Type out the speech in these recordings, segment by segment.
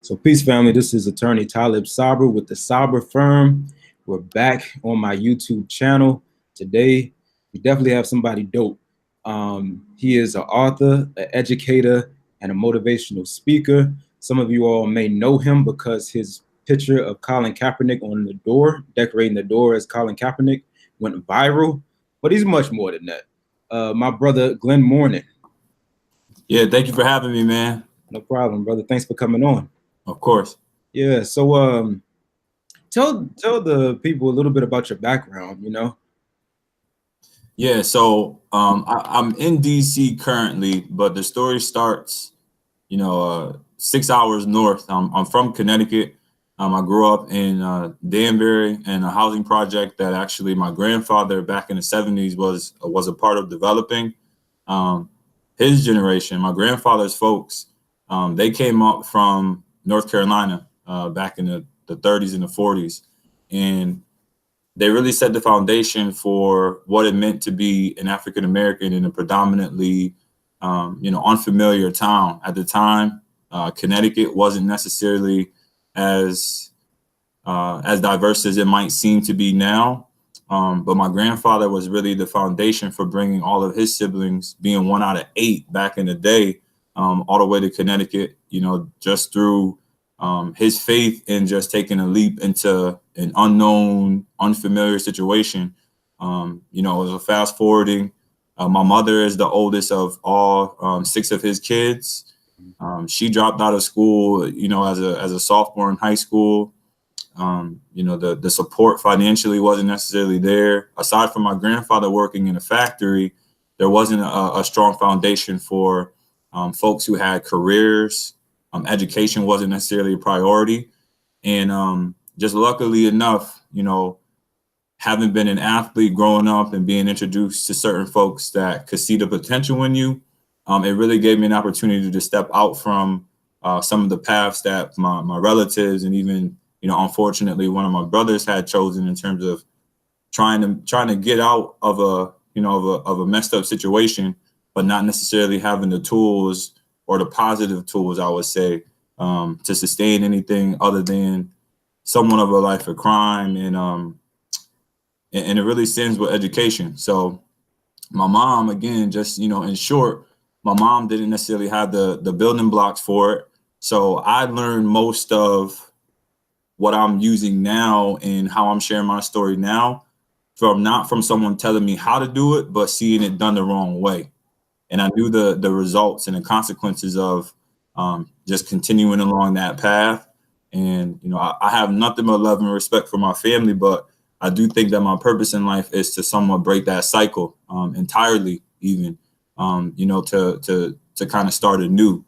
So peace, family. This is attorney Taalib Saber with the Saber firm. We're back on my YouTube channel. Today, we definitely have somebody dope. He is an author, an educator, and a motivational speaker. Some of you all may know him because his picture of Colin Kaepernick on the door, decorating the door as Colin Kaepernick, went viral. But he's much more than that. My brother, Glen Mourning. Yeah, thank you for having me, man. No problem, brother. Thanks for coming on. Of course. Yeah, so tell the people a little bit about your background, Yeah, so I'm in DC currently, but the story starts, 6 hours north. I'm from Connecticut. I grew up in Danbury and a housing project that actually my grandfather back in the 70s was a part of developing. His generation, my grandfather's folks, they came up from North Carolina back in the 30s and the 40s. And they really set the foundation for what it meant to be an African American in a predominantly, unfamiliar town. At the time, Connecticut wasn't necessarily as diverse as it might seem to be now. But my grandfather was really the foundation for bringing all of his siblings, being one out of 8 back in the day, all the way to Connecticut, just through his faith in just taking a leap into an unknown, unfamiliar situation. It was a fast forwarding. My mother is the oldest of all 6 of his kids. She dropped out of school, as a sophomore in high school. The support financially wasn't necessarily there. Aside from my grandfather working in a factory, there wasn't a strong foundation for folks who had careers. Education wasn't necessarily a priority. And just luckily enough, having been an athlete growing up and being introduced to certain folks that could see the potential in you, it really gave me an opportunity to step out from some of the paths that my relatives and even, unfortunately, one of my brothers had chosen in terms of trying to get out of a messed up situation, but not necessarily having the tools or the positive tools, I would say, to sustain anything other than somewhat of a life of crime. And it really sends with education. So my mom, again, just, in short, my mom didn't necessarily have the building blocks for it. So I learned most of what I'm using now and how I'm sharing my story now not from someone telling me how to do it, but seeing it done the wrong way. And I knew the results and the consequences of just continuing along that path. And, I have nothing but love and respect for my family, but I do think that my purpose in life is to somewhat break that cycle entirely, even, to kind of start a new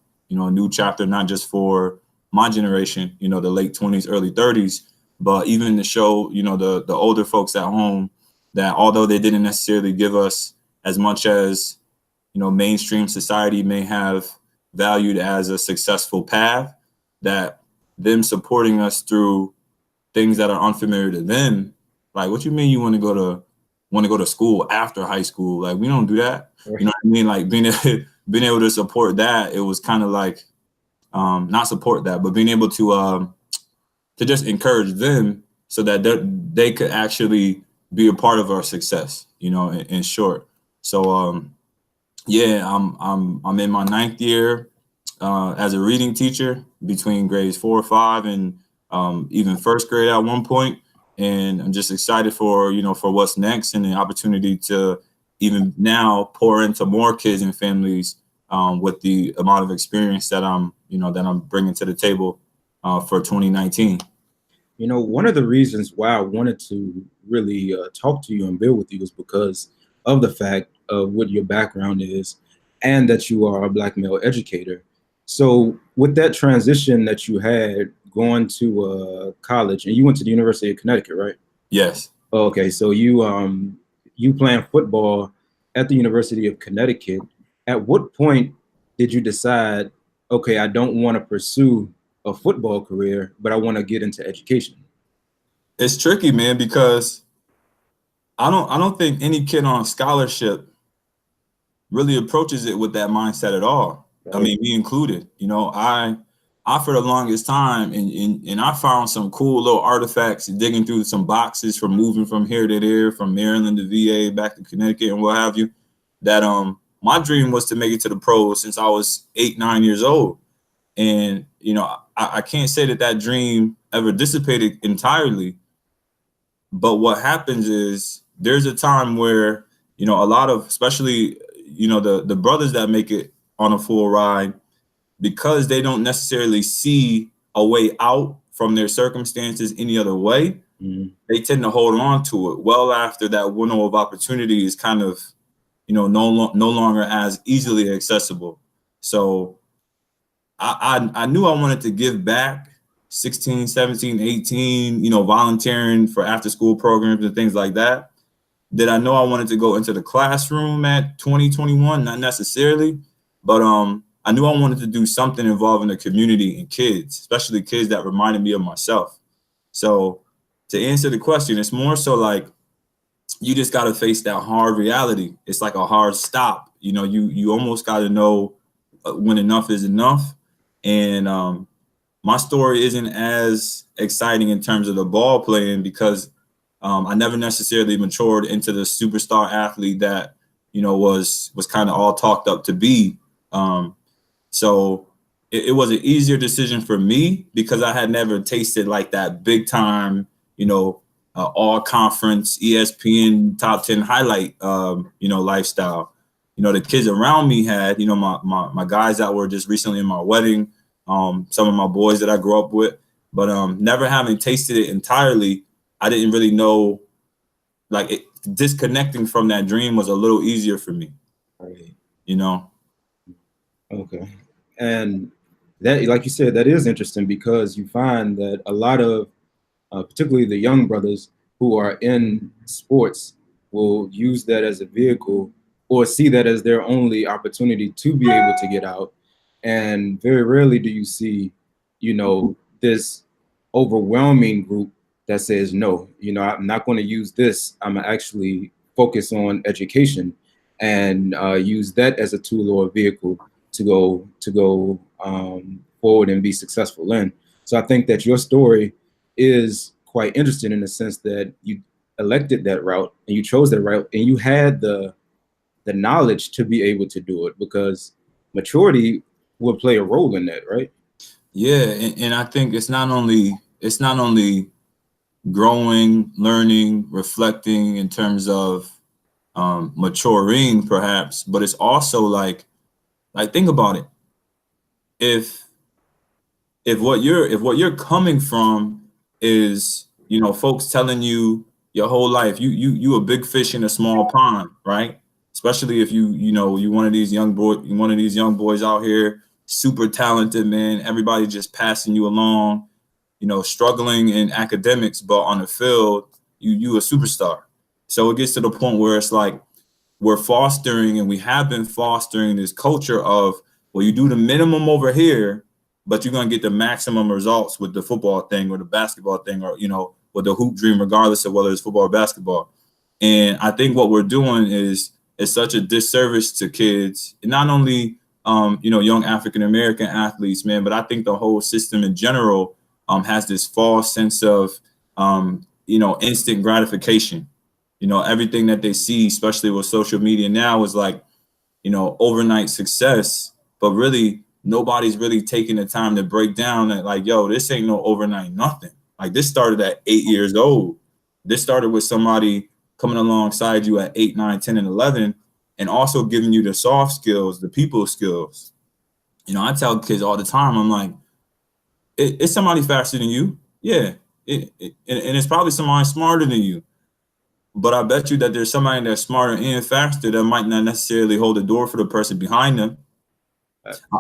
chapter, not just for my generation, the late 20s, early 30s, but even to show, the older folks at home that although they didn't necessarily give us as much as mainstream society may have valued as a successful path, that them supporting us through things that are unfamiliar to them. Like, what you mean you want to go to school after high school? Like, we don't do that. Right. You know what I mean? Like being able to support that, it was kind of like not support that, but being able to just encourage them so that they could actually be a part of our success. In short. So yeah, I'm in my 9th year as a reading teacher between grades 4 or 5 and even 1st grade at one point. And I'm just excited for what's next and the opportunity to even now pour into more kids and families with the amount of experience that I'm bringing to the table for 2019. One of the reasons why I wanted to really talk to you and build with you is because of the fact of what your background is and that you are a Black male educator. So with that transition that you had going to college, and you went to the University of Connecticut, right? Yes. Okay, so you playing football at the University of Connecticut. At what point did you decide, okay, I don't want to pursue a football career, but I want to get into education? It's tricky, man, because I don't think any kid on a scholarship really approaches it with that mindset at all. Right. I mean, me included. for the longest time, and I found some cool little artifacts digging through some boxes from moving from here to there, from Maryland to VA, back to Connecticut and what have you, that my dream was to make it to the pros since I was 8, 9 years old. And, you know, I can't say that dream ever dissipated entirely. But what happens is there's a time where, you know, a lot of, especially, you know, the brothers that make it on a full ride, because they don't necessarily see a way out from their circumstances any other way, they tend to hold on to it well after that window of opportunity is kind of, you know, no longer as easily accessible. So I knew I wanted to give back 16, 17, 18, you know, volunteering for after school programs and things like that. Did I know I wanted to go into the classroom at 20, 21? Not necessarily, but I knew I wanted to do something involving the community and kids, especially kids that reminded me of myself. So to answer the question, it's more so like you just got to face that hard reality. It's like a hard stop. You know, you almost got to know when enough is enough. And my story isn't as exciting in terms of the ball playing because I never necessarily matured into the superstar athlete that, you know, was kind of all talked up to be. So it was an easier decision for me because I had never tasted like that big time, you know, all conference ESPN top 10 highlight, you know, lifestyle. You know, the kids around me had, you know, my guys that were just recently in my wedding, some of my boys that I grew up with, but never having tasted it entirely, I didn't really know, like disconnecting from that dream was a little easier for me, Right. you know? Okay. And that, like you said, that is interesting because you find that a lot of, particularly the young brothers who are in sports, will use that as a vehicle or see that as their only opportunity to be able to get out. And very rarely do you see, you know, this overwhelming group that says, no, you know, I'm not going to use this. I'm actually focus on education and use that as a tool or a vehicle to go forward and be successful in. So I think that your story is quite interesting in the sense that you elected that route and you chose that route and you had the knowledge to be able to do it because maturity will play a role in that, right? Yeah, and I think it's not only growing, learning, reflecting in terms of maturing perhaps, but it's also like think about it. If what you're coming from is, you know, folks telling you your whole life you a big fish in a small pond, right? Especially if you know you one of these young boys out here, super talented, man, everybody just passing you along, you know, struggling in academics, but on the field you a superstar. So it gets to the point where it's like we're fostering and we have been fostering this culture of, well, you do the minimum over here, but you're going to get the maximum results with the football thing or the basketball thing or, you know, with the hoop dream, regardless of whether it's football or basketball. And I think what we're doing is such a disservice to kids, and not only, you know, young African-American athletes, man, but I think the whole system in general has this false sense of, you know, instant gratification. You know, everything that they see, especially with social media now, is like, you know, overnight success, but really nobody's really taking the time to break down that, like, yo, this ain't no overnight nothing. Like, this started at 8 years old. This started with somebody coming alongside you at 8, 9, 10, and 11, and also giving you the soft skills, the people skills. You know, I tell kids all the time, I'm like, it's somebody faster than you. Yeah. And it's probably somebody smarter than you. But I bet you that there's somebody that's smarter and faster that might not necessarily hold the door for the person behind them.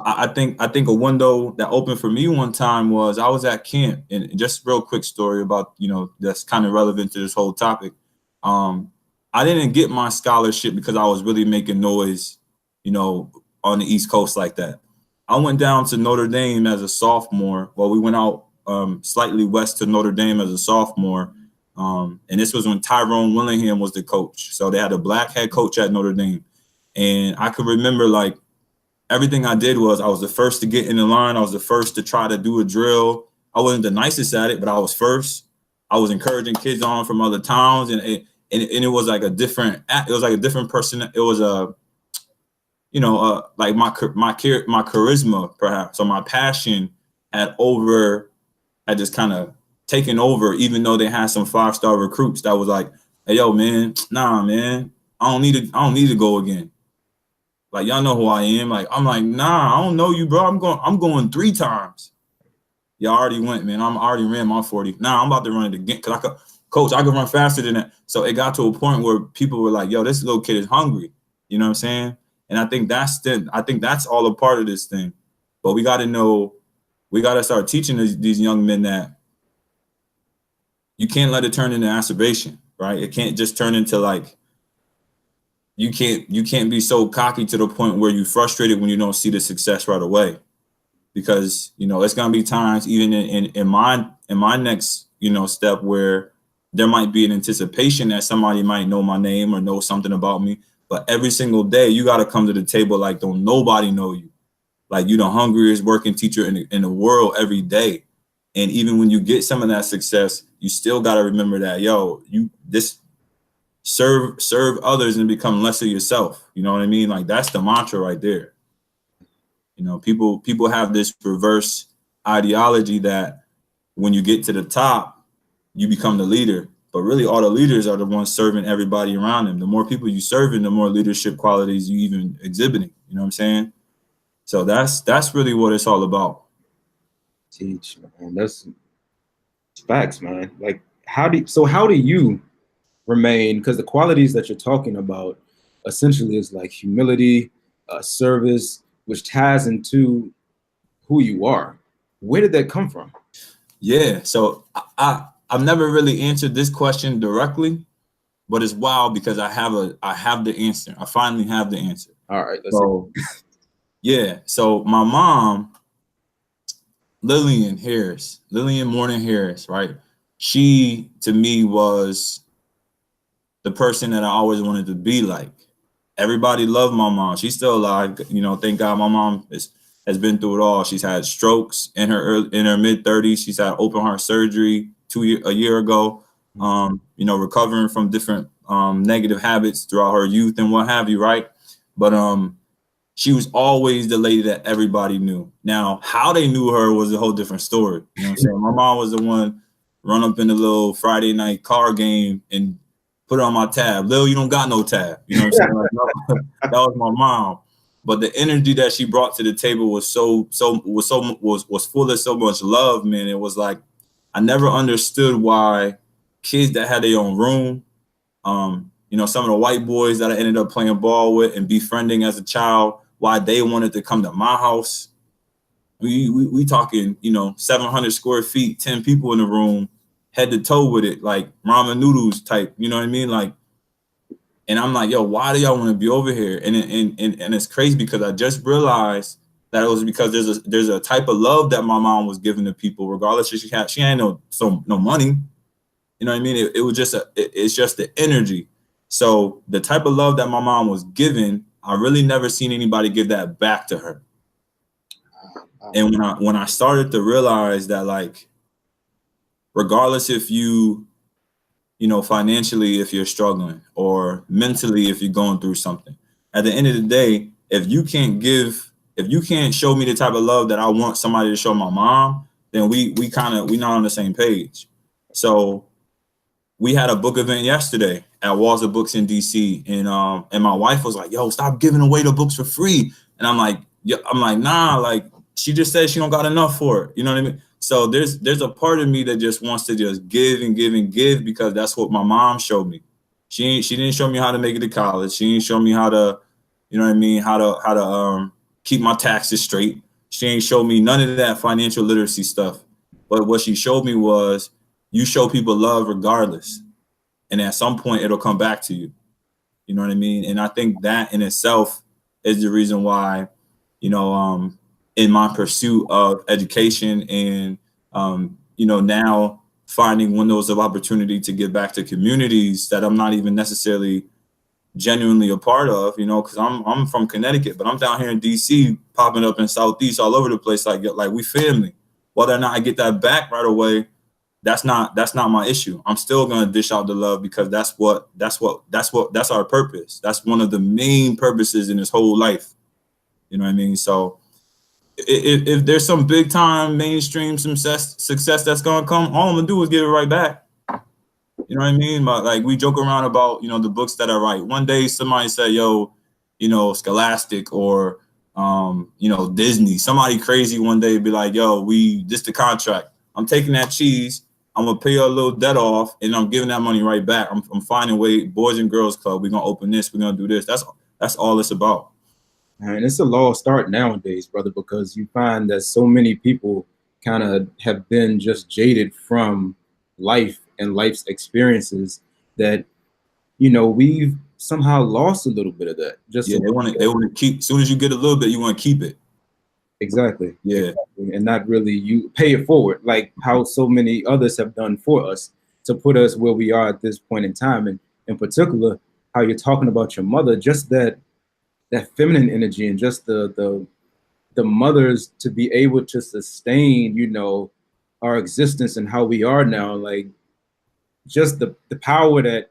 I think a window that opened for me one time was I was at camp, and just a real quick story about, you know, that's kind of relevant to this whole topic. I didn't get my scholarship because I was really making noise, you know, on the East Coast like that. I went down to Notre Dame as a sophomore. Well, we went out slightly west to Notre Dame as a sophomore. And this was when Tyrone Willingham was the coach. So they had a black head coach at Notre Dame. And I could remember, like, everything I did was I was the first to get in the line. I was the first to try to do a drill. I wasn't the nicest at it, but I was first. I was encouraging kids on from other towns, and it was like a different. It was like a different person. It was a, like my charisma perhaps, or my passion had just kind of taken over. Even though they had some 5-star recruits that was like, "Hey, yo, man, nah, man, I don't need to go again. Like, y'all know who I am." Like, I'm like, "Nah, I don't know you, bro. I'm going 3 times." Y'all already went, man. I'm already ran my 40. Nah, I'm about to run it again because I could run faster than that. So it got to a point where people were like, "Yo, this little kid is hungry." You know what I'm saying? And I think that's all a part of this thing. But we got to start teaching these young men that you can't let it turn into acerbation, right? It can't just turn into like, you can't be so cocky to the point where you're frustrated when you don't see the success right away. Because, it's gonna be times even in my next, step where there might be an anticipation that somebody might know my name or know something about me. But every single day you gotta come to the table like don't nobody know you. Like, you the hungriest working teacher in the world every day. And even when you get some of that success, you still gotta remember that, serve others and become less of yourself. You know what I mean? Like, that's the mantra right there. People have this reverse ideology that when you get to the top, you become the leader. But really, all the leaders are the ones serving everybody around them. The more people you serving, the more leadership qualities you even exhibiting. You know what I'm saying? So that's really what it's all about. Teach, man. That's facts, man. Like, how do you remain? Because the qualities that you're talking about essentially is like humility, service, which ties into who you are. Where did that come from? Yeah, so I've never really answered this question directly, but it's wild because I have the answer. I finally have the answer. All right, let's see. Yeah, so my mom, Lillian Mourning Harris, right? She to me was the person that I always wanted to be like. Everybody loved my mom. She's still alive. Thank God my mom has been through it all. She's had strokes in her mid 30s. She's had open heart surgery a year ago. Recovering from different negative habits throughout her youth and what have you, right? But she was always the lady that everybody knew. Now, how they knew her was a whole different story. You know what I'm saying? My mom was the one run up in the little Friday night car game and put it on my tab. Lil, you don't got no tab. You know what I'm saying? Like, that was my mom. But the energy that she brought to the table was was full of so much love, man. It was like, I never understood why kids that had their own room, some of the white boys that I ended up playing ball with and befriending as a child, why they wanted to come to my house. We talking, 700 square feet, 10 people in the room, head to toe with it, like ramen noodles type, you know what I mean? Like, and I'm like, yo, why do y'all want to be over here? And it's crazy because I just realized that it was because there's a type of love that my mom was giving to people, regardless if she ain't no money. You know what I mean? It was just it's just the energy. So the type of love that my mom was giving, I really never seen anybody give that back to her. And when I started to realize that, like, regardless if financially, if you're struggling, or mentally, if you're going through something, at the end of the day, if you can't show me the type of love that I want somebody to show my mom, then we not on the same page. So we had a book event yesterday at Walls of Books in DC, and my wife was like, "Yo, stop giving away the books for free." And I'm like, nah, like, she just said she don't got enough for it. You know what I mean? So there's a part of me that just wants to just give and give and give, because that's what my mom showed me. She didn't show me how to make it to college. She didn't show me how to, you know what I mean, how to keep my taxes straight. She ain't show me none of that financial literacy stuff. But what she showed me was, you show people love regardless, and at some point it'll come back to you. You know what I mean? And I think that in itself is the reason why, in my pursuit of education and, now finding windows of opportunity to give back to communities that I'm not even necessarily genuinely a part of, you know, because I'm from Connecticut, but I'm down here in DC, popping up in Southeast, all over the place, like we family. Whether or not I get that back right away, that's not my issue. I'm still gonna dish out the love, because that's our purpose. That's one of the main purposes in this whole life. You know what I mean? So if there's some big time mainstream success that's gonna come, all I'm gonna do is give it right back. You know what I mean? But like, we joke around about, you know, the books that I write. One day somebody said, yo, you know, Scholastic or you know, Disney. Somebody crazy one day be like, yo, this the contract. I'm taking that cheese, I'm gonna pay a little debt off, and I'm giving that money right back. I'm finding a way, Boys and Girls Club, we're gonna open this, we're gonna do this. That's all it's about. And it's a lost start nowadays, brother, because you find that so many people kind of have been just jaded from life and life's experiences that, you know, we've somehow lost a little bit of that. Just yeah, they want to keep. As soon as you get a little bit, you want to keep it. Exactly. Yeah. Exactly. And not really you pay it forward, like how so many others have done for us to put us where we are at this point in time. And in particular, how you're talking about your mother, just that feminine energy, and just the mothers to be able to sustain, you know, our existence and how we are now, like just the power that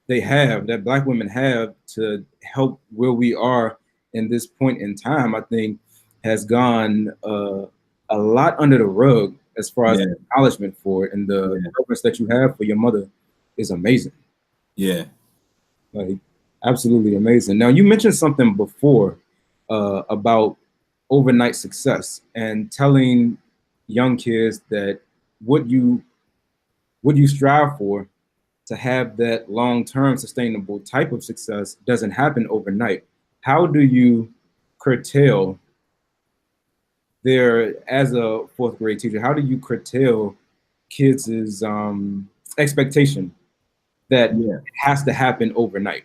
they have, that Black women have, to help where we are in this point in time, I think has gone a lot under the rug as far as acknowledgement for it. And the purpose that you have for your mother is amazing. Yeah. Like, absolutely amazing. Now, you mentioned something before about overnight success and telling young kids that what you strive for to have that long-term sustainable type of success doesn't happen overnight. How do you curtail as a fourth grade teacher, how do you curtail kids' expectation that it has to happen overnight?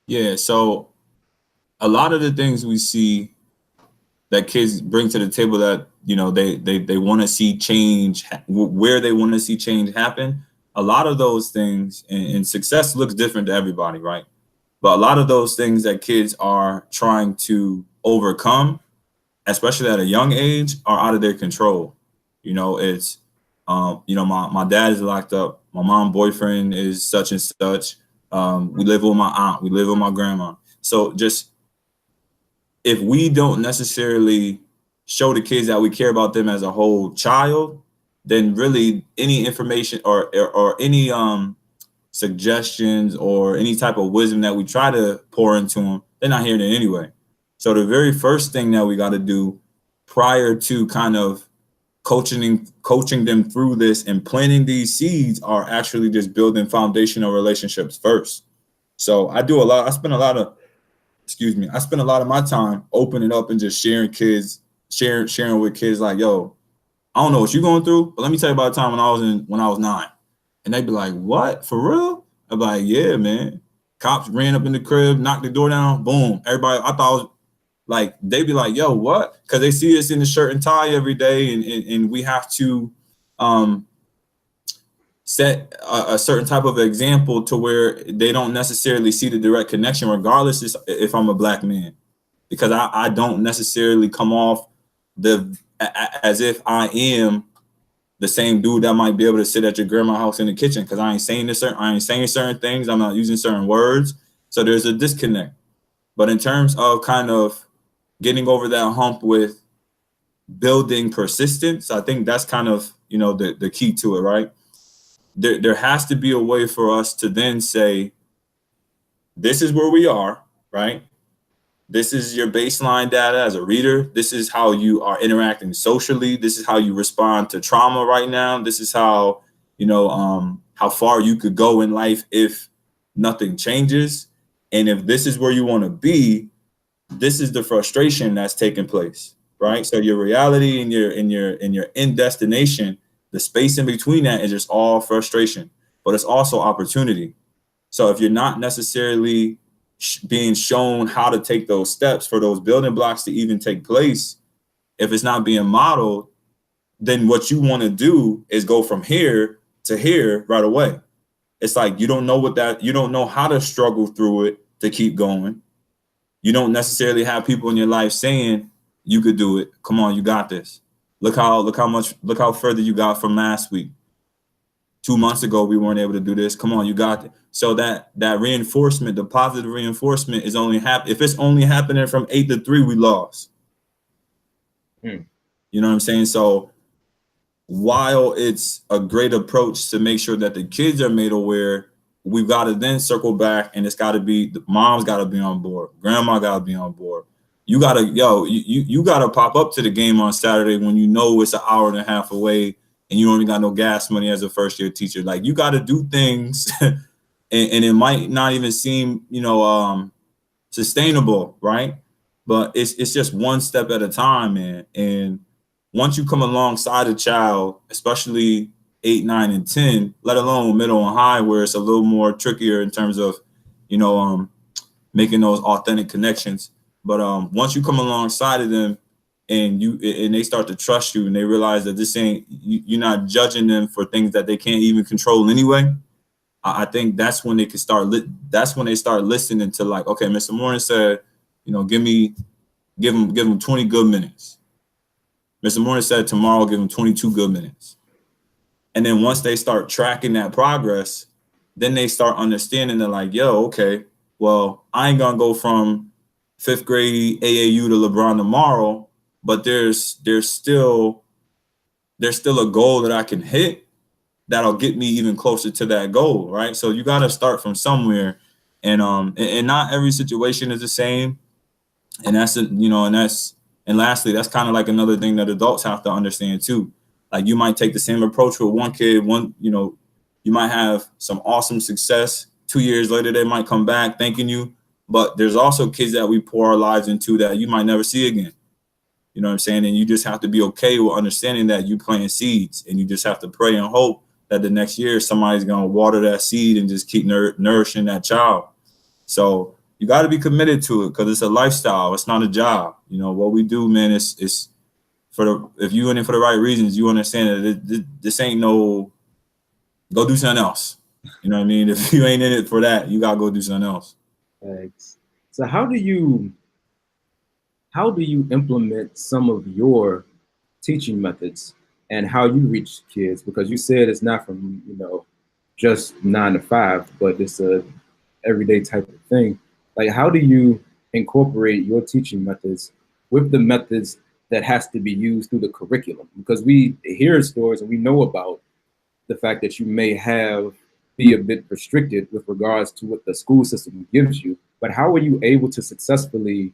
Yeah, so a lot of the things we see that kids bring to the table, that, you know, they want to see change, where they want to see change happen. A lot of those things, and success looks different to everybody, right? But a lot of those things that kids are trying to overcome, especially at a young age, are out of their control. You know, it's, you know, my dad is locked up. My mom's boyfriend is such and such. We live with my aunt. We live with my grandma. So just, if we don't necessarily show the kids that we care about them as a whole child, then really any information or any suggestions or any type of wisdom that we try to pour into them, they're not hearing it anyway. So the very first thing that we got to do prior to kind of coaching them through this and planting these seeds are actually just building foundational relationships first. So I spend a lot of my time opening up and just sharing with kids, like, yo, I don't know what you're going through, but let me tell you about the time when I was 9. And they'd be like, what? For real? I'd be like, yeah, man. Cops ran up in the crib, knocked the door down, boom. Everybody, I thought it was like, they'd be like, yo, what? Because they see us in the shirt and tie every day, and we have to set a certain type of example to where they don't necessarily see the direct connection, regardless if I'm a Black man, because I don't necessarily come off as if I am the same dude that might be able to sit at your grandma's house in the kitchen, because I ain't saying certain things. I'm not using certain words. So there's a disconnect. But in terms of kind of getting over that hump with building persistence, I think that's kind of, you know, the key to it, right? There has to be a way for us to then say, this is where we are, right? This is your baseline data as a reader. This is how you are interacting socially. This is how you respond to trauma right now. This is how, you know, how far you could go in life if nothing changes. And if this is where you want to be, this is the frustration that's taking place, right? So your reality and your end destination, the space in between that is just all frustration, but it's also opportunity. So if you're not necessarily being shown how to take those steps for those building blocks to even take place, if it's not being modeled, then what you want to do is go from here to here right away. It's like you don't know how to struggle through it to keep going. You don't necessarily have people in your life saying you could do it. Come on, you got this. Look how further you got from last week. 2 months ago, we weren't able to do this. Come on, you got it. So that reinforcement, the positive reinforcement is only if it's only happening from 8 to 3, we lost. You know what I'm saying? So while it's a great approach to make sure that the kids are made aware, we've got to then circle back, and it's got to be the mom's got to be on board, grandma got to be on board. You gotta you gotta pop up to the game on Saturday when you know it's an hour and a half away and you don't even got no gas money as a first year teacher. Like, you got to do things, and it might not even seem sustainable, right? But it's just one step at a time, man. And once you come alongside a child, especially 8, 9, and 10, let alone middle and high, where it's a little more trickier in terms of, making those authentic connections. But once you come alongside of them and they start to trust you and they realize that this ain't, you're not judging them for things that they can't even control anyway, I think that's when they can start. That's when they start listening to, like, okay, Mr. Mourning said, give him 20 good minutes. Mr. Mourning said tomorrow, give him 22 good minutes. And then once they start tracking that progress, then they start understanding that, like, yo, okay, well, I ain't gonna go from 5th grade AAU to LeBron tomorrow, but there's still a goal that I can hit that'll get me even closer to that goal, right? So you got to start from somewhere, and not every situation is the same, and and lastly, that's kind of like another thing that adults have to understand too. Like, you might take the same approach with one kid, you might have some awesome success. 2 years later, they might come back thanking you, but there's also kids that we pour our lives into that you might never see again. You know what I'm saying? And you just have to be okay with understanding that you planting seeds, and you just have to pray and hope that the next year somebody's going to water that seed and just keep nourishing that child. So you got to be committed to it, because it's a lifestyle. It's not a job. What we do, man, is if you in it for the right reasons, you understand that this ain't no go do something else. You know what I mean? If you ain't in it for that, you got to go do something else. Thanks. So how do you implement some of your teaching methods and how you reach kids? Because you said it's not from, just 9 to 5, but it's a everyday type of thing. Like, how do you incorporate your teaching methods with the methods that has to be used through the curriculum? Because we hear stories and we know about the fact that you may be a bit restricted with regards to what the school system gives you, but how are you able to successfully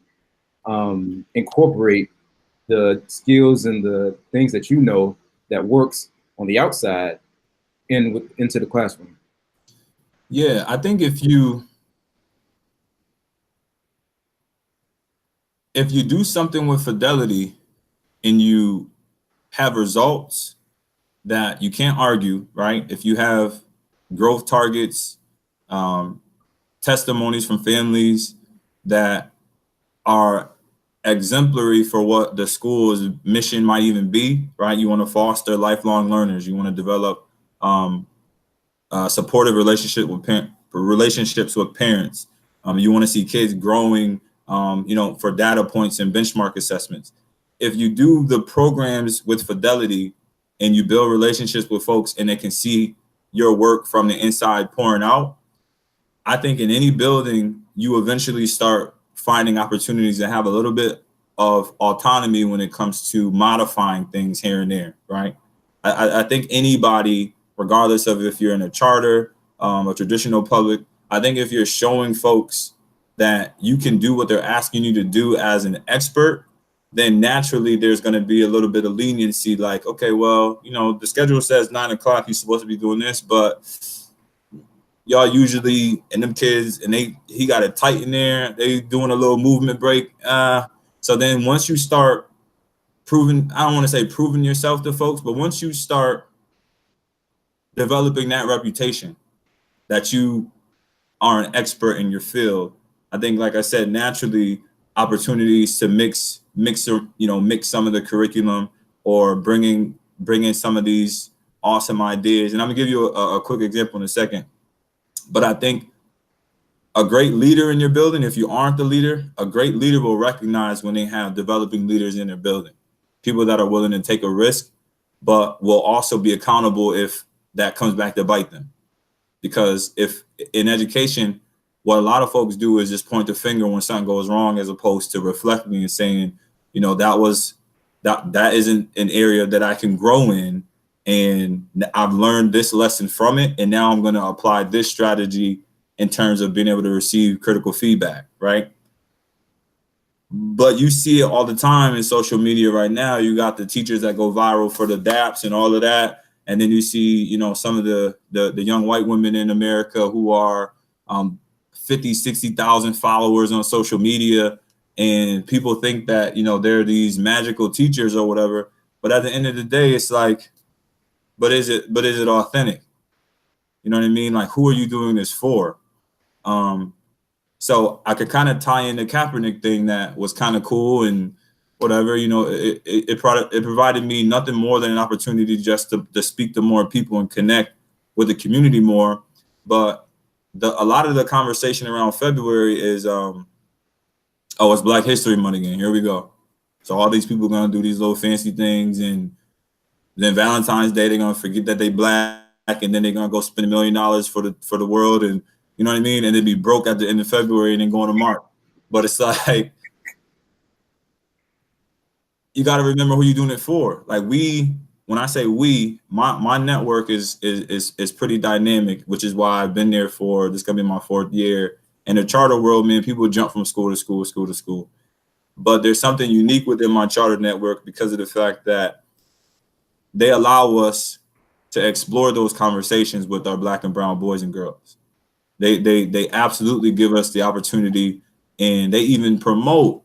incorporate the skills and the things that that works on the outside into the classroom? Yeah, I think if you do something with fidelity and you have results that you can't argue, right? If you have growth targets, testimonies from families that are exemplary for what the school's mission might even be, right? You want to foster lifelong learners. You want to develop supportive relationships with parents. You want to see kids growing, for data points and benchmark assessments. If you do the programs with fidelity and you build relationships with folks and they can see your work from the inside pouring out, I think in any building, you eventually start finding opportunities to have a little bit of autonomy when it comes to modifying things here and there, right? I think anybody, regardless of if you're in a charter, a traditional public, I think if you're showing folks that you can do what they're asking you to do as an expert, then naturally there's going to be a little bit of leniency. Like, okay, well, the schedule says 9 o'clock, you're supposed to be doing this, but y'all usually, and them kids, and he got it tight in there. They doing a little movement break. So then once you start proving, I don't want to say proving yourself to folks, but once you start developing that reputation that you are an expert in your field, I think, like I said, naturally opportunities to mix some of the curriculum or bring in some of these awesome ideas. And I'm gonna give you a quick example in a second. But I think a great leader in your building, if you aren't the leader, a great leader will recognize when they have developing leaders in their building, people that are willing to take a risk, but will also be accountable if that comes back to bite them. Because if in education, what a lot of folks do is just point the finger when something goes wrong, as opposed to reflecting and saying, you know, that isn't an area that I can grow in, and I've learned this lesson from it, and now I'm going to apply this strategy in terms of being able to receive critical feedback, right? But you see it all the time in social media right now. You got the teachers that go viral for the daps and all of that. And then you see, you know, some of the young white women in America who are 50, 60,000 followers on social media. And people think that, you know, they're these magical teachers or whatever. But at the end of the day, it's like, but is it authentic? You know what I mean? Like, who are you doing this for? So I could kind of tie in the Kaepernick thing that was kind of cool and whatever, you know, it provided me nothing more than an opportunity just to speak to more people and connect with the community more. But a lot of the conversation around February is, it's Black History Month again. Here we go. So all these people are going to do these little fancy things, and then Valentine's Day, they're going to forget that they Black, and then they're going to go spend $1 million for the world, and you know what I mean? And they'd be broke at the end of February and then going to March. But it's like, you got to remember who you're doing it for. Like, when I say we, my network is pretty dynamic, which is why I've been there for, this is going to be my 4th year. In the charter world, man, people jump from school to school, school to school. But there's something unique within my charter network because of the fact that they allow us to explore those conversations with our Black and brown boys and girls. They absolutely give us the opportunity, and they even promote,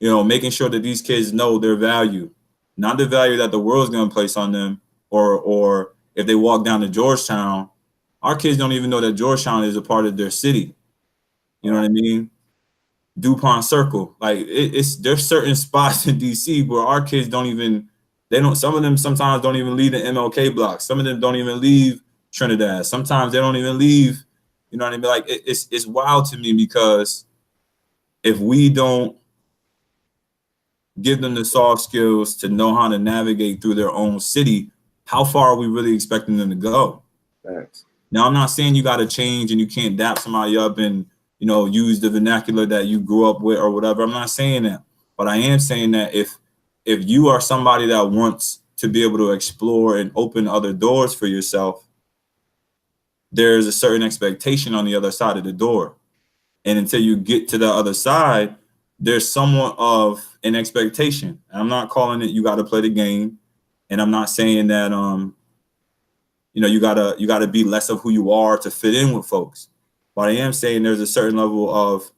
you know, making sure that these kids know their value, not the value that the world's going to place on them, or if they walk down to Georgetown, our kids don't even know that Georgetown is a part of their city. You know what I mean? DuPont Circle, like there's certain spots in DC where our kids some of them sometimes don't even leave the MLK block. Some of them don't even leave Trinidad. Sometimes they don't even leave. You know what I mean? Like, it's wild to me, because if we don't give them the soft skills to know how to navigate through their own city, how far are we really expecting them to go? Thanks. Now, I'm not saying you got to change and you can't dap somebody up and, you know, use the vernacular that you grew up with or whatever. I'm not saying that. But I am saying that if you are somebody that wants to be able to explore and open other doors for yourself, there's a certain expectation on the other side of the door. And until you get to the other side, there's somewhat of an expectation. I'm not calling it you got to play the game. And I'm not saying that, you know, you gotta be less of who you are to fit in with folks. But I am saying there's a certain level of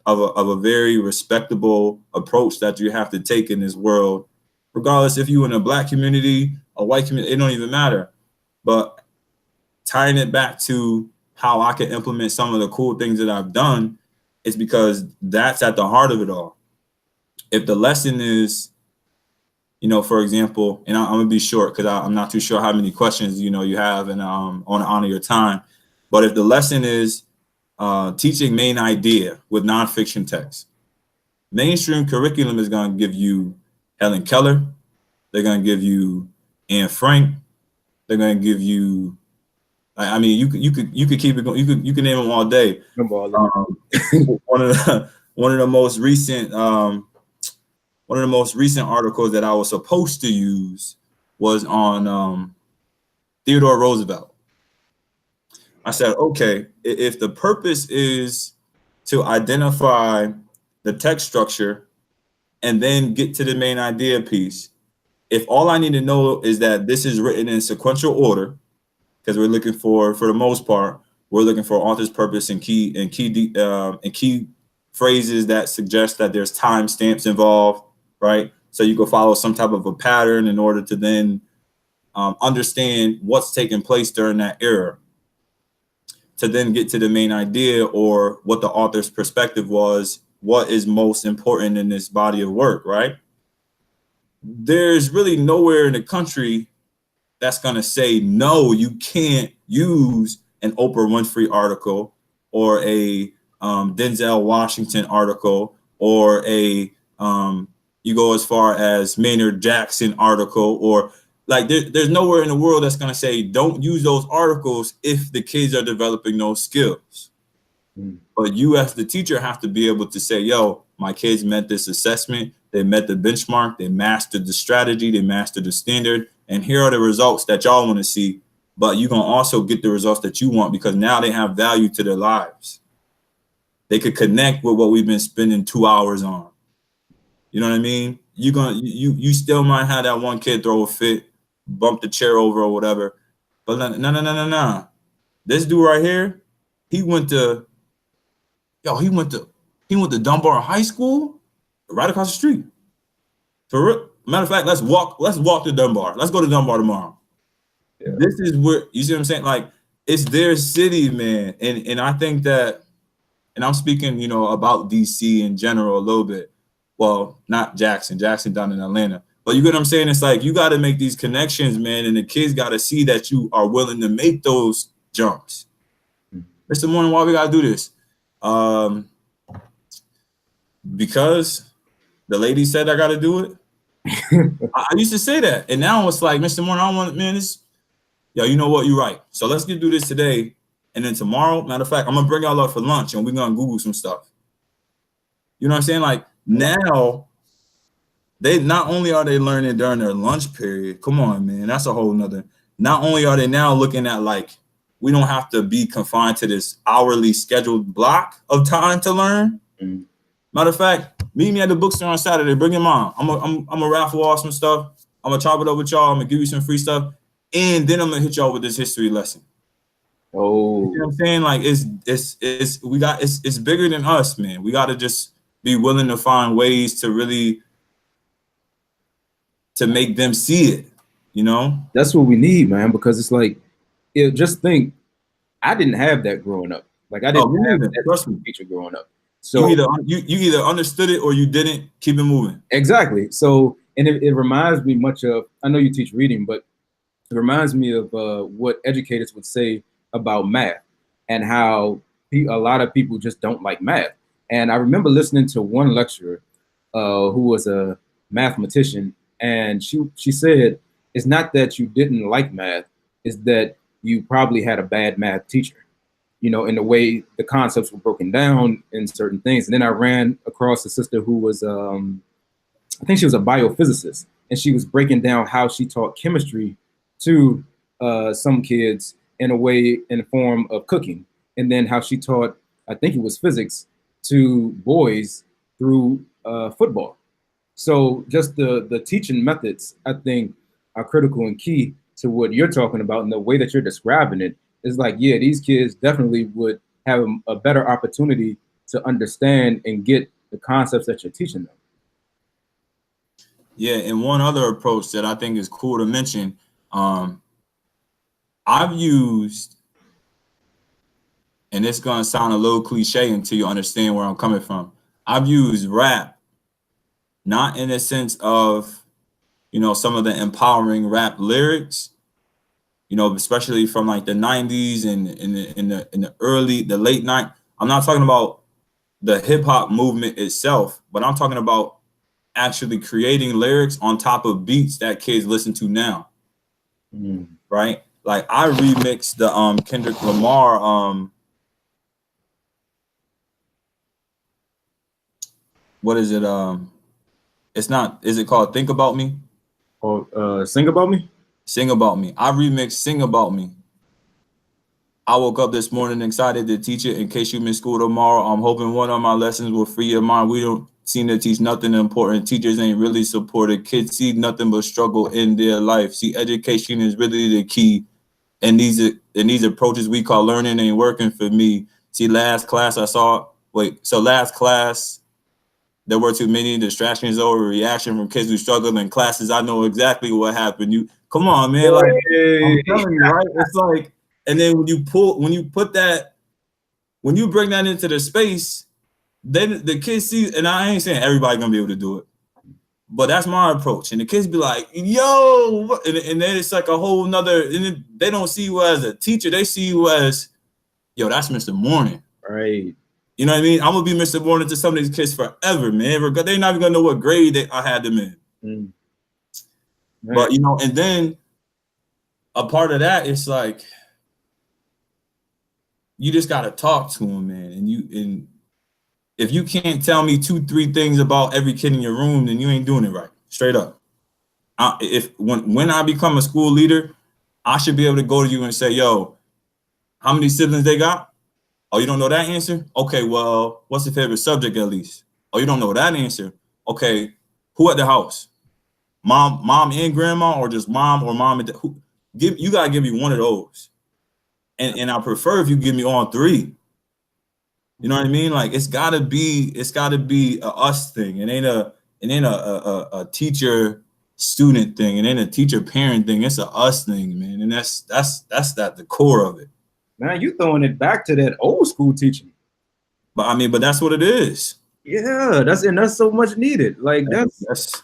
a very respectable approach that you have to take in this world, regardless if you're in a Black community, a white community, it don't even matter. But tying it back to how I can implement some of the cool things that I've done is because that's at the heart of it all. If the lesson is, you know, for example, and I'm gonna be short because I'm not too sure how many questions, you know, you have, and on to honor your time. But if the lesson is teaching main idea with nonfiction text, mainstream curriculum is gonna give you Helen Keller, they're gonna give you Anne Frank, they're gonna give you, I mean, you could keep it going. You can name them all day. One of the most recent articles that I was supposed to use was on Theodore Roosevelt. I said, okay, if the purpose is to identify the text structure and then get to the main idea piece, if all I need to know is that this is written in sequential order, because we're looking for the most part, we're looking for author's purpose and key phrases that suggest that there's timestamps involved, right? So you can follow some type of a pattern in order to then understand what's taking place during that era, to then get to the main idea or what the author's perspective was, what is most important in this body of work, right? There's really nowhere in the country that's going to say, no, you can't use an Oprah Winfrey article or a Denzel Washington article, or a you go as far as Maynard Jackson article, or like there's nowhere in the world that's going to say don't use those articles if the kids are developing those skills. But you as the teacher have to be able to say, yo, my kids met this assessment, they met the benchmark, they mastered the strategy, they mastered the standard, and here are the results that y'all want to see. But you're going to also get the results that you want because now they have value to their lives. They could connect with what we've been spending 2 hours on. You know what I mean? You still might have that one kid throw a fit, bump the chair over or whatever. But no. This dude right here, he went to Dunbar High School, right across the street. For real. Matter of fact, let's walk to Dunbar. Let's go to Dunbar tomorrow. Yeah. This is where, you see what I'm saying? Like, it's their city, man. And I think that, and I'm speaking, you know, about DC in general a little bit. Well, not Jackson down in Atlanta. But you get what I'm saying? It's like you got to make these connections, man, and the kids got to see that you are willing to make those jumps. Mr. Mourning, why we got to do this? Because the lady said I got to do it. I used to say that, and now it's like, Mr. Mourning, I don't want, man, you know what? You're right. So let's do this today, and then tomorrow, matter of fact, I'm gonna bring y'all up for lunch, and we're gonna Google some stuff. You know what I'm saying? Like now, they not only are they learning during their lunch period. Come on, man, that's a whole nother. Not only are they now looking at like we don't have to be confined to this hourly scheduled block of time to learn. Mm-hmm. Matter of fact, meet me at the bookstore on Saturday. Bring your mom. I'm gonna raffle off some stuff. I'm gonna chop it up with y'all. I'm gonna give you some free stuff, and then I'm gonna hit y'all with this history lesson. Oh, you know what I'm saying? Like it's bigger than us, man. We gotta just be willing to find ways to really to make them see it. You know, that's what we need, man. Because it's like, just think, I didn't have that growing up. Like I didn't have that teacher growing up. So you either understood it or you didn't. Keep it moving. Exactly. So, and it reminds me much of, I know you teach reading, but it reminds me of what educators would say about math and how a lot of people just don't like math. And I remember listening to one lecturer who was a mathematician, and she said, it's not that you didn't like math, it's that you probably had a bad math teacher. You know, in the way the concepts were broken down in certain things. And then I ran across a sister who was, I think she was a biophysicist, and she was breaking down how she taught chemistry to some kids in a way, in the form of cooking. And then how she taught, I think it was physics, to boys through football. So just the teaching methods, I think, are critical and key to what you're talking about, and the way that you're describing it. It's like, yeah, these kids definitely would have a better opportunity to understand and get the concepts that you're teaching them. Yeah, and one other approach that I think is cool to mention, I've used, and it's going to sound a little cliche until you understand where I'm coming from. I've used rap, not in the sense of, you know, some of the empowering rap lyrics, you know, especially from like the 90s and in the late 90s. I'm not talking about the hip hop movement itself, but I'm talking about actually creating lyrics on top of beats that kids listen to now. Right? Like I remixed the Kendrick Lamar what is it? It's not, is it called Think About Me? Or Sing About Me? Sing About Me. I remixed Sing About Me. I woke up this morning excited to teach it in case you miss school tomorrow. I'm hoping one of my lessons will free your mind. We don't seem to teach nothing important. Teachers ain't really supported. Kids see nothing but struggle in their life. See, education is really the key. And these approaches we call learning ain't working for me. See, last class there were too many distractions or reaction from kids who struggle in classes. I know exactly what happened. You come on, man. Like I'm telling you, right? It's like, and then when you bring that into the space, then the kids see, and I ain't saying everybody gonna be able to do it, but that's my approach. And the kids be like, yo, and then it's like a whole nother, and they don't see you as a teacher, they see you as, yo, that's Mr. Mourning. Right. You know what I mean? I'm gonna be Mr. Mourning to some of these kids forever, man. They're not even gonna know what grade I had them in. Mm. But you know, and then a part of that is like you just gotta talk to them, man. And if you can't tell me 2-3 things about every kid in your room, then you ain't doing it right. Straight up. When I become a school leader, I should be able to go to you and say, yo, how many siblings they got? Oh, you don't know that answer? Okay, well, what's your favorite subject at least? Oh, you don't know that answer? Okay, who at the house? Mom and grandma, or just mom or mom and you gotta give me one of those. And I prefer if you give me all 3. You know what I mean? Like it's gotta be a us thing. It ain't a teacher student thing. It ain't a teacher parent thing. It's a us thing, man. And that's the core of it. Man, you throwing it back to that old school teaching. But that's what it is. Yeah, that's so much needed. Like that's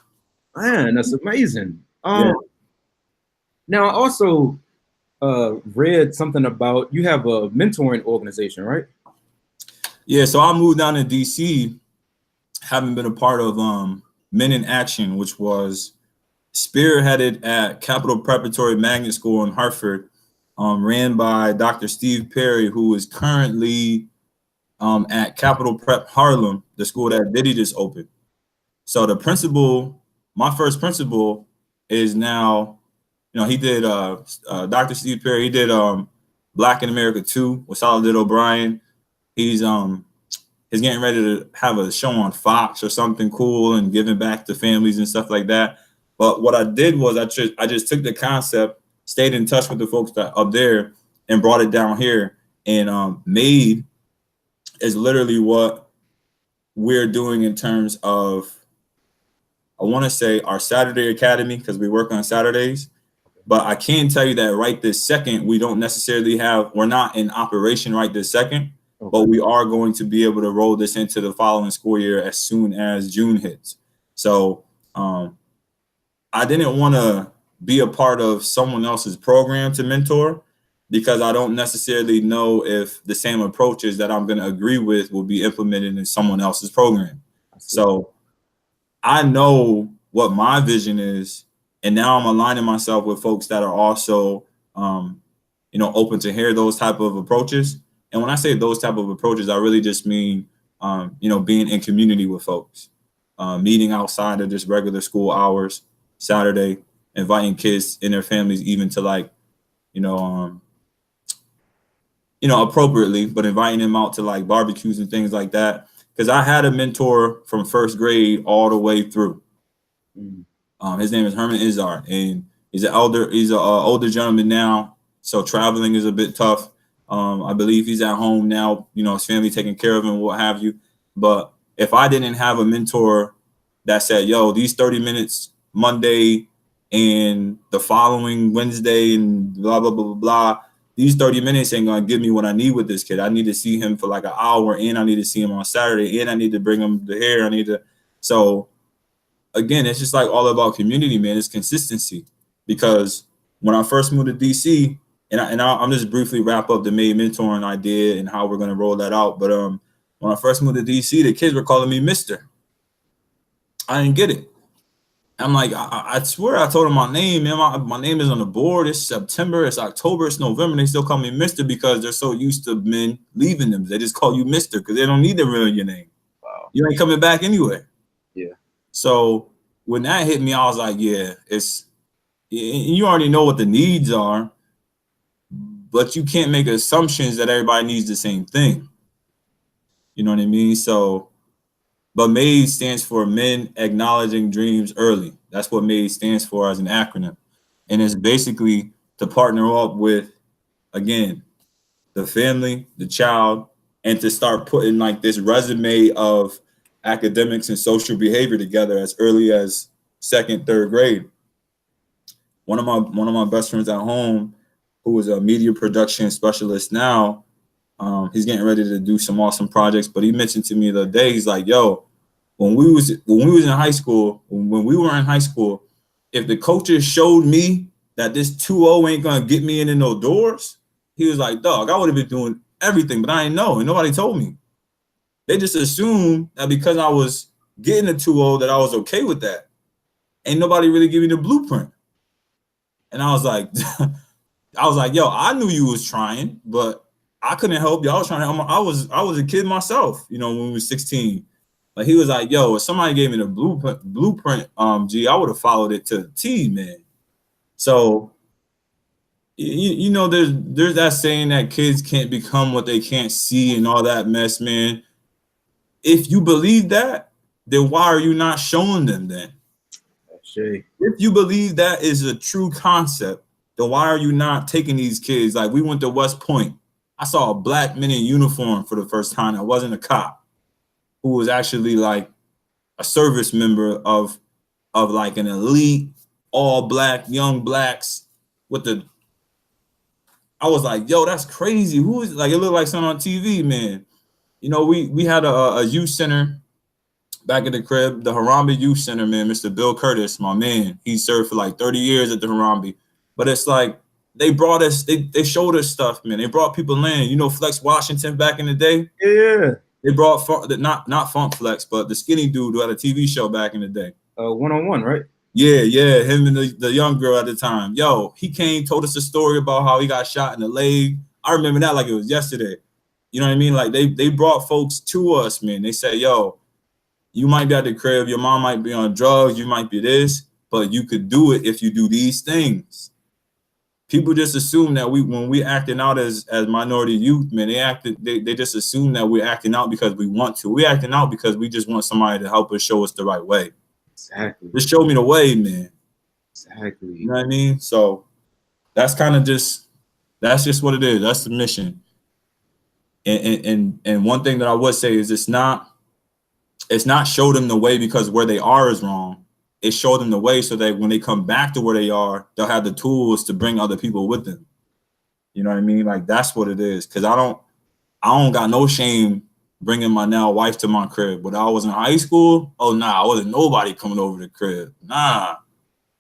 amazing. Yeah. Now I also read something about you have a mentoring organization, right? Yeah, so I moved down to DC, having been a part of Men in Action, which was spearheaded at Capital Preparatory Magnet School in Hartford, ran by Dr. Steve Perry, who is currently at Capital Prep Harlem, the school that Diddy just opened. So the principal, my first principal, is now, he did Dr. Steve Perry. He did Black in America 2 with Solid O'Brien. He's getting ready to have a show on Fox or something cool and giving back to families and stuff like that. But what I did was I just took the concept, stayed in touch with the folks that up there, and brought it down here. And MADE is literally what we're doing in terms of, I want to say, our Saturday Academy, because we work on Saturdays. But I can tell you that right this second, we're not in operation right this second. Okay. But we are going to be able to roll this into the following school year as soon as June hits. So I didn't want to be a part of someone else's program to mentor, because I don't necessarily know if the same approaches that I'm going to agree with will be implemented in someone else's program. So I know what my vision is, and now I'm aligning myself with folks that are also, open to hear those type of approaches. And when I say those type of approaches, I really just mean, being in community with folks, meeting outside of just regular school hours, Saturday, inviting kids and their families, even to appropriately, but inviting them out to like barbecues and things like that. Because I had a mentor from first grade all the way through. His name is Herman Izzard, and he's an older gentleman now. So traveling is a bit tough. I believe he's at home now, his family taking care of him, what have you. But if I didn't have a mentor that said, yo, these 30 minutes Monday and the following Wednesday and blah, blah, blah, blah, blah, these 30 minutes ain't going to give me what I need with this kid. I need to see him for like an hour, and I need to see him on Saturday, and I need to bring him the hair. So again, it's just like all about community, man. It's consistency. Because when I first moved to DC, and I'm just briefly wrap up the MADE mentoring idea and how we're going to roll that out. But when I first moved to DC, the kids were calling me Mr. I didn't get it. I'm like, I swear I told them my name, man. My name is on the board. It's September, it's October, it's November. They still call me Mr. because they're so used to men leaving them. They just call you Mr. because they don't need to ruin your name. Wow. You ain't coming back anyway. Yeah. So when that hit me, I was like, yeah, you already know what the needs are, but you can't make assumptions that everybody needs the same thing. You know what I mean? So, but MADE stands for Men Acknowledging Dreams Early. That's what MADE stands for as an acronym. And it's basically to partner up with, again, the family, the child, and to start putting like this resume of academics and social behavior together as early as 2nd, 3rd grade. One of my best friends at home, who is a media production specialist now, he's getting ready to do some awesome projects. But he mentioned to me the other day, he's like, yo, when we was in high school, when we were in high school, if the coaches showed me that this 2-0 ain't gonna get me in no doors, he was like, dog, I would have been doing everything, but I didn't know, and nobody told me. They just assumed that because I was getting a 2.0 that I was okay with that. Ain't nobody really give me the blueprint. And I was like, yo, I knew you was trying, but I couldn't help you. I was trying to help. I was a kid myself, you know, when we was 16. Like he was like, yo, if somebody gave me the blueprint, G, I would have followed it to the T, man. So you know, there's that saying that kids can't become what they can't see and all that mess, man. If you believe that, then why are you not showing them then? Shay. If you believe that is a true concept, then why are you not taking these kids? Like we went to West Point. I saw a black man in uniform for the first time. I wasn't a cop, who was actually like a service member of like an elite all black young blacks with the. I was like, yo, that's crazy. Who is like? It looked like something on TV, man. You know, we had a youth center back at the crib, the Harambe Youth Center, man. Mr. Bill Curtis, my man, he served for like 30 years at the Harambe. But it's like they brought us, they showed us stuff, man. They brought people in. You know, Flex Washington back in the day. Yeah. They brought not Funk Flex, but the skinny dude who had a TV show back in the day. 1-on-1, right? Yeah, him and the young girl at the time. Yo, he came, told us a story about how he got shot in the leg. I remember that like it was yesterday. You know what I mean? Like they brought folks to us, man. They said, yo, you might be at the crib, your mom might be on drugs, you might be this, but you could do it if you do these things. People just assume that when we acting out as minority youth, man, they just assume that we're acting out because we want to. We're acting out because we just want somebody to help us, show us the right way. Exactly. Just show me the way, man. Exactly. You know what I mean? So that's kind of just what it is. That's the mission. And one thing that I would say is it's not show them the way because where they are is wrong. It show them the way so that when they come back to where they are, they'll have the tools to bring other people with them. You know what I mean? Like that's what it is. Cause I don't got no shame bringing my now wife to my crib. When I was in high school, oh nah, I wasn't nobody coming over to the crib. Nah,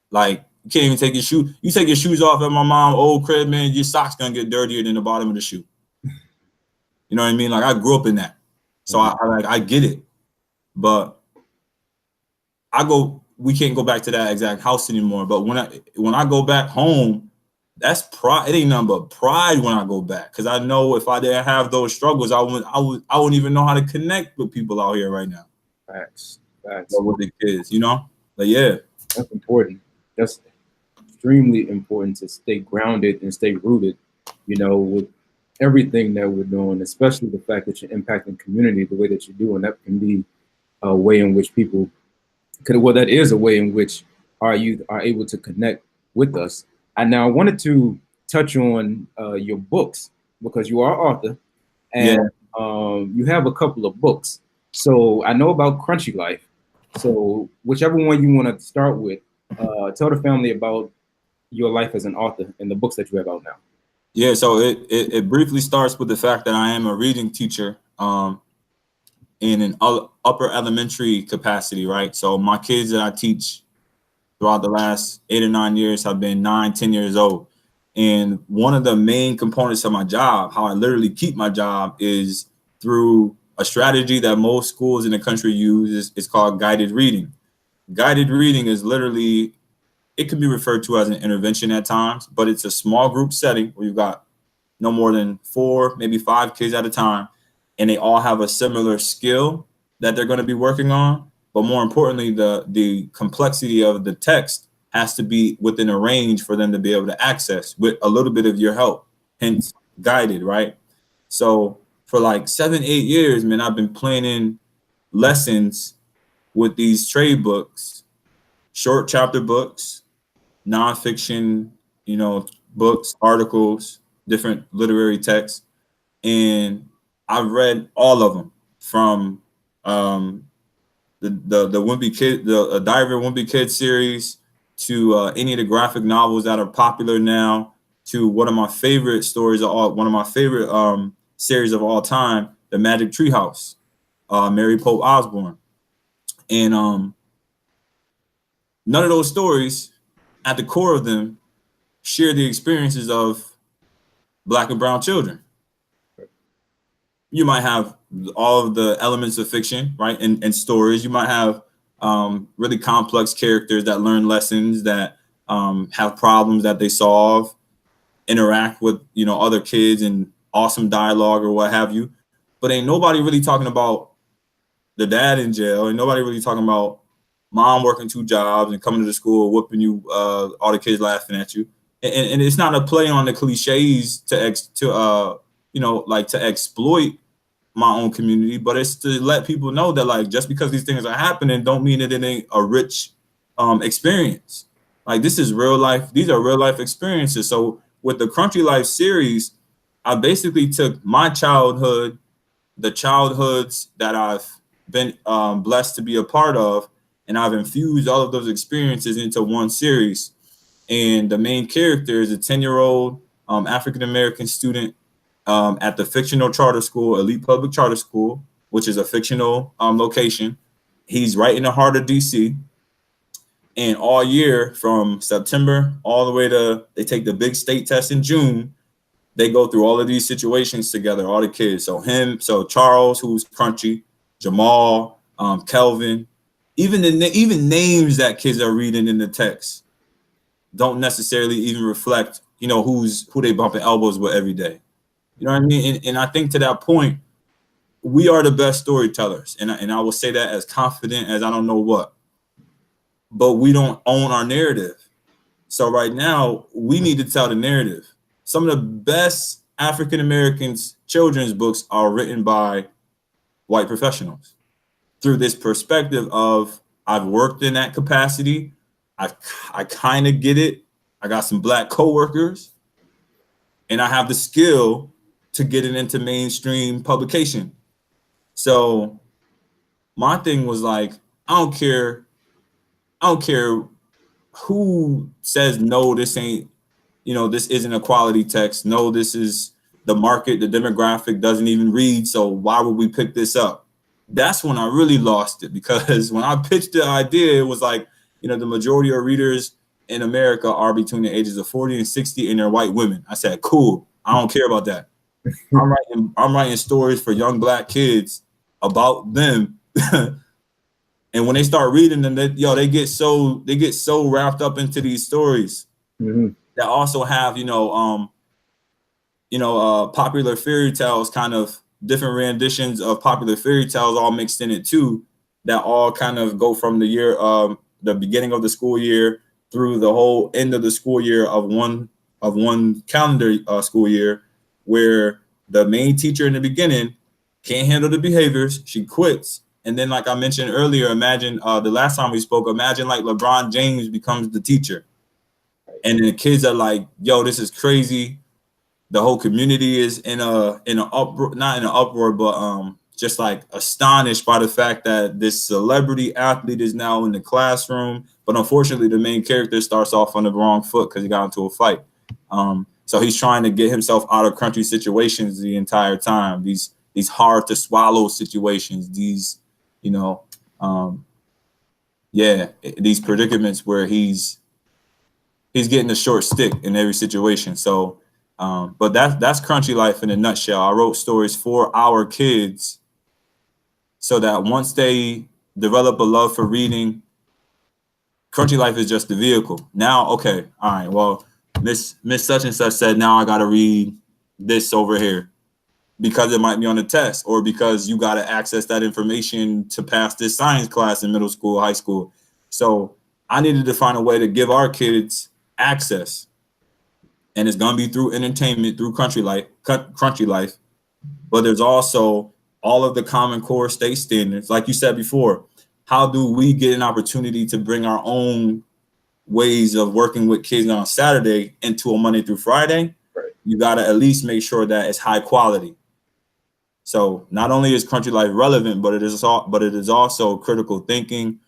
like you can't even take your shoes. You take your shoes off at my mom's old crib, man. Your socks gonna get dirtier than the bottom of the shoe. You know what I mean? Like I grew up in that, so I get it. But we can't go back to that exact house anymore. But when I go back home, that's pride. It ain't nothing but pride when I go back. Cause I know if I didn't have those struggles, I wouldn't even know how to connect with people out here right now. Facts. With the kids, you know? But yeah. That's important. That's extremely important to stay grounded and stay rooted, you know, with everything that we're doing, especially the fact that you're impacting community the way that you're doing. That can be a way in which people that is a way in which our youth are able to connect with us. And now I wanted to touch on your books because you are an author and you have a couple of books. So I know about Crunchy Life. So whichever one you want to start with, tell the family about your life as an author and the books that you have out now. Yeah, so it briefly starts with the fact that I am a reading teacher in an upper elementary capacity, right? So my kids that I teach throughout the last 8 or 9 years have been 9, 10 years old. And one of the main components of my job, how I literally keep my job, is through a strategy that most schools in the country use. It's called guided reading. Guided reading is literally, it can be referred to as an intervention at times, but it's a small group setting where you've got no more than 4, maybe 5 kids at a time, and they all have a similar skill that they're going to be working on. But more importantly, the complexity of the text has to be within a range for them to be able to access with a little bit of your help, hence guided, right? So for like 7, 8 years, man, I've been planning lessons with these trade books, short chapter books, nonfiction, you know, books, articles, different literary texts. And I've read all of them from the Wimpy Kid, the Diver Wimpy Kid series to any of the graphic novels that are popular now to one of my favorite series of all time, The Magic Treehouse, Mary Pope Osborne. And none of those stories, at the core of them, share the experiences of Black and brown children. you might have all of the elements of fiction, right? And stories. You might have really complex characters that learn lessons, that have problems that they solve, interact with, you know, other kids and awesome dialogue or what have you. But ain't nobody really talking about the dad in jail. Ain't nobody really talking about mom working 2 jobs and coming to the school whooping you, all the kids laughing at you. And it's not a play on the cliches to you know, like to exploit my own community, but it's to let people know that, like, just because these things are happening don't mean that it ain't a rich experience. Like, this is real life. These are real life experiences. So with the Crunchy Life series, I basically took my childhood, the childhoods that I've been blessed to be a part of, and I've infused all of those experiences into one series. And the main character is a 10-year-old African-American student at the fictional charter school, Elite Public Charter School, which is a fictional location. He's right in the heart of DC. And all year, from September all the way to, they take the big state test in June, they go through all of these situations together, all the kids. So Charles, who's Crunchy, Jamal, Kelvin, even names that kids are reading in the text don't necessarily even reflect, you know, who they bumping elbows with every day. You know what I mean? And I think to that point, we are the best storytellers. And I will say that as confident as I don't know what. But we don't own our narrative. So right now, we need to tell the narrative. Some of the best African Americans children's books are written by white professionals through this perspective of, I've worked in that capacity. I kind of get it. I got some black coworkers, and I have the skill to get it into mainstream publication. So my thing was like, I don't care who says no, this ain't, you know, this isn't a quality text. No, this is the market, the demographic doesn't even read. So why would we pick this up? That's when I really lost it, because when I pitched the idea, it was like, you know, the majority of readers in America are between the ages of 40 and 60, and they're white women. I said, cool. I don't care about that. I'm writing stories for young black kids about them. And when they start reading them, they get so wrapped up into these stories that also have, popular fairy tales, kind of different renditions of popular fairy tales all mixed in it too, that all kind of go from the beginning of the school year through the whole end of the school year of one calendar school year, where the main teacher in the beginning can't handle the behaviors, she quits. And then, like I mentioned earlier, imagine the last time we spoke, imagine like LeBron James becomes the teacher. And then the kids are like, yo, this is crazy. The whole community is in an uproar, not in an uproar, but just like astonished by the fact that this celebrity athlete is now in the classroom. But unfortunately, the main character starts off on the wrong foot because he got into a fight. So he's trying to get himself out of country situations the entire time. These hard to swallow situations, these these predicaments where he's getting a short stick in every situation. So, but that's Crunchy Life in a nutshell. I wrote stories for our kids so that once they develop a love for reading, Crunchy Life is just the vehicle. Now, okay, all right, well, Miss such and such said, now I got to read this over here, because it might be on the test, or because you got to access that information to pass this science class in middle school, high school. So I needed to find a way to give our kids access. And it's going to be through entertainment, through Crunchy Life. But there's also all of the Common Core state standards. Like you said before, how do we get an opportunity to bring our own ways of working with kids on Saturday into a Monday through Friday? Right. You got to at least make sure that it's high quality. So not only is Crunchy Life relevant, but it is also critical thinking,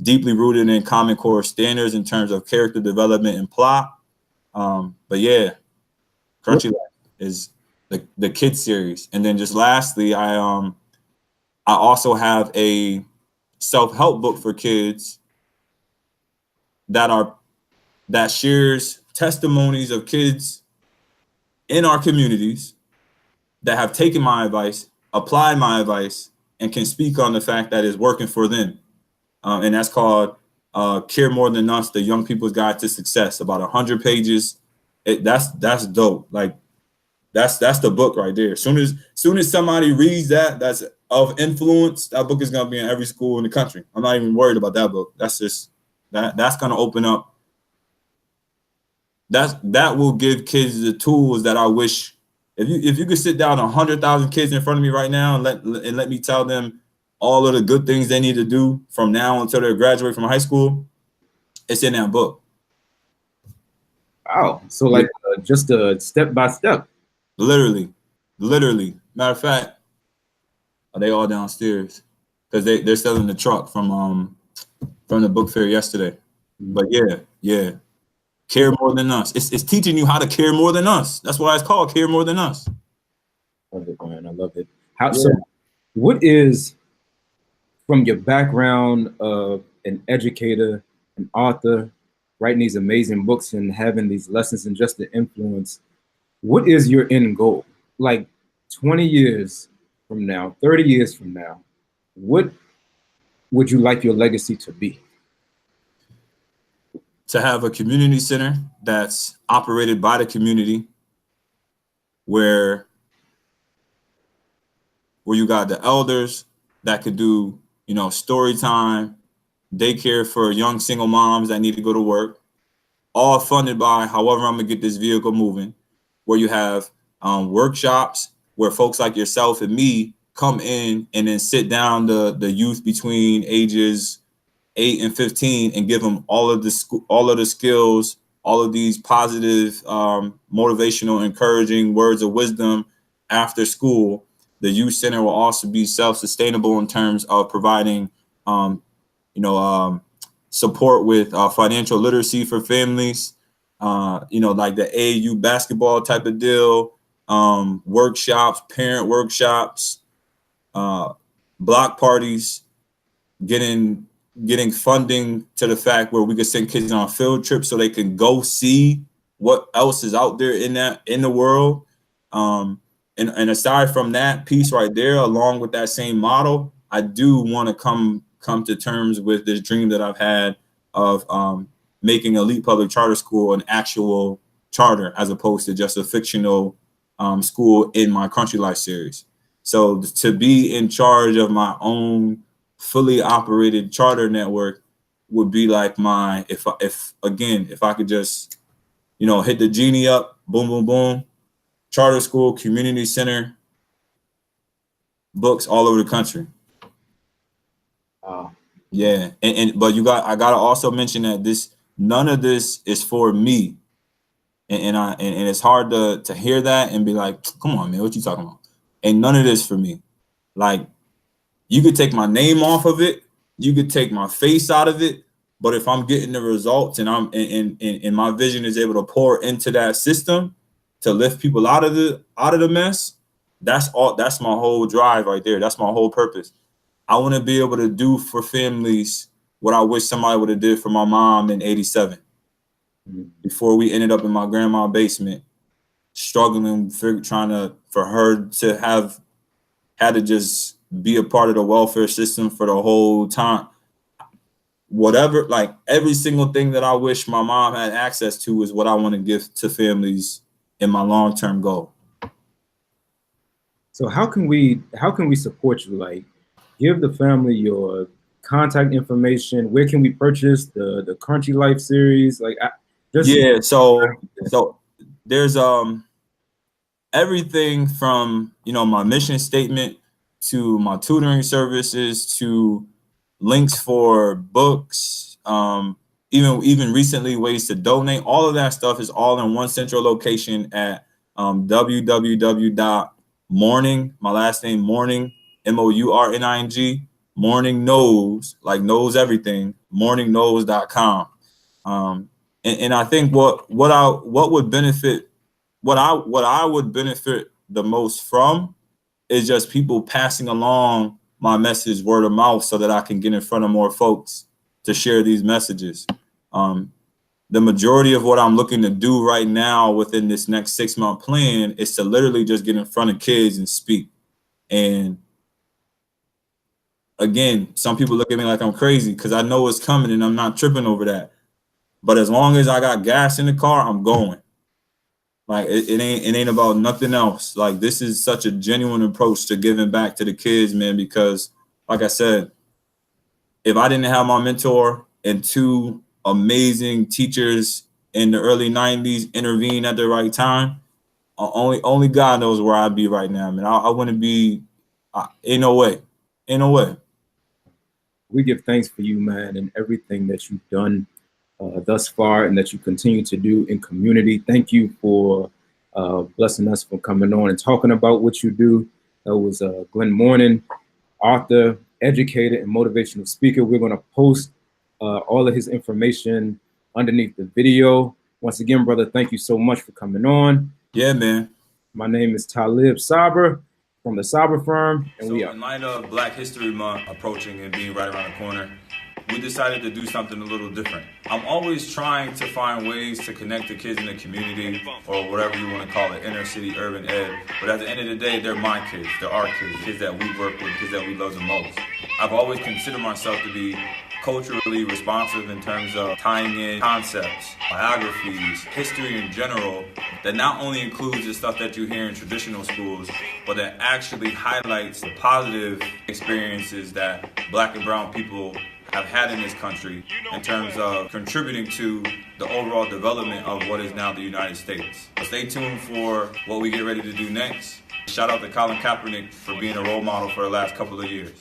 deeply rooted in Common Core standards in terms of character development and plot. But yeah, Crunchy Life is the kids series. And then just lastly, I also have a self-help book for kids that shares testimonies of kids in our communities that have taken my advice, applied my advice, and can speak on the fact that it's working for them. And that's called Care More Than Us, The Young People's Guide to Success, about 100 pages. That's dope. Like that's the book right there. Soon as somebody reads that's of influence, that book is gonna be in every school in the country. I'm not even worried about that book. That's just that's gonna open up. That will give kids the tools that I wish. If you could sit down 100,000 kids in front of me right now and let me tell them all of the good things they need to do from now until they graduate from high school, it's in that book. Wow. So like just a step by step. Literally. Matter of fact, are they all downstairs? Because they're selling the truck from the book fair yesterday. But yeah. Care More Than Us. It's teaching you how to care more than us. That's why it's called Care More Than Us. Love it, man. I love it. So what is, from your background of an educator, an author, writing these amazing books and having these lessons and just the influence, what is your end goal? Like 20 years from now, 30 years from now, what would you like your legacy to be? To have a community center that's operated by the community, where you got the elders that could do, story time, daycare for young single moms that need to go to work, all funded by however I'm gonna get this vehicle moving, where you have workshops where folks like yourself and me come in and then sit down the youth between ages 8 and 15 and give them all of the skills, all of these positive, motivational, encouraging words of wisdom after school. The youth center will also be self-sustainable in terms of providing, support with financial literacy for families, like the AAU basketball type of deal, workshops, parent workshops, block parties, getting funding to the fact where we could send kids on field trips so they can go see what else is out there in the world. And aside from that piece right there, along with that same model, I do want to come to terms with this dream that I've had of making Elite Public Charter School an actual charter as opposed to just a fictional school in my Country Life series. So to be in charge of my own fully operated charter network would be like if I could just, hit the genie up, boom, boom, boom, charter school, community center, books all over the country. Wow. Yeah. But I gotta also mention that none of this is for me. And it's hard to hear that and be like, come on, man, what you talking about? Ain't none of this for me. Like, you could take my name off of it, you could take my face out of it, but if I'm getting the results and and my vision is able to pour into that system to lift people out of the mess, that's my whole drive right there. That's my whole purpose. I want to be able to do for families what I wish somebody would have did for my mom in '87, before we ended up in my grandma's basement, struggling, for her to have had to just be a part of the welfare system for the whole time. Whatever, like every single thing that I wish my mom had access to is what I want to give to families in my long-term goal. So how can we support you? Like, give the family your contact information. Where can we purchase the Country Life series? Like, so there's everything from my mission statement to my tutoring services to links for books, even recently ways to donate. All of that stuff is all in one central location at www.mourning, my last name Mourning, Mourning, Mourning knows, like knows everything, mourningknows.com. And I think what I would benefit the most from is just people passing along my message word of mouth so that I can get in front of more folks to share these messages. the majority of what I'm looking to do right now within this next 6-month plan is to literally just get in front of kids and speak. And again, some people look at me like I'm crazy because I know it's coming and I'm not tripping over that. But as long as I got gas in the car, I'm going. Like it ain't about nothing else. Like this is such a genuine approach to giving back to the kids, man, because like I said, if I didn't have my mentor and 2 amazing teachers in the early 90s intervene at the right time, only God knows where I'd be right now, man. I wouldn't be, ain't no way. We give thanks for you, man, and everything that you've done thus far and that you continue to do in community. Thank you for blessing us for coming on and talking about what you do. That was Glen Mourning, author, educator, and motivational speaker. We're going to post all of his information underneath the video. Once again, brother, thank you so much for coming on. Yeah, man. My name is Taalib Saber from the Saber firm, and so we are. In light of Black History Month approaching and being right around the corner, we decided to do something a little different. I'm always trying to find ways to connect the kids in the community, or whatever you want to call it, inner city, urban ed. But at the end of the day, they're my kids. They're our kids, kids that we work with, kids that we love the most. I've always considered myself to be culturally responsive in terms of tying in concepts, biographies, history in general, that not only includes the stuff that you hear in traditional schools, but that actually highlights the positive experiences that Black and brown people have had in this country in terms of contributing to the overall development of what is now the United States. So stay tuned for what we get ready to do next. Shout out to Colin Kaepernick for being a role model for the last couple of years.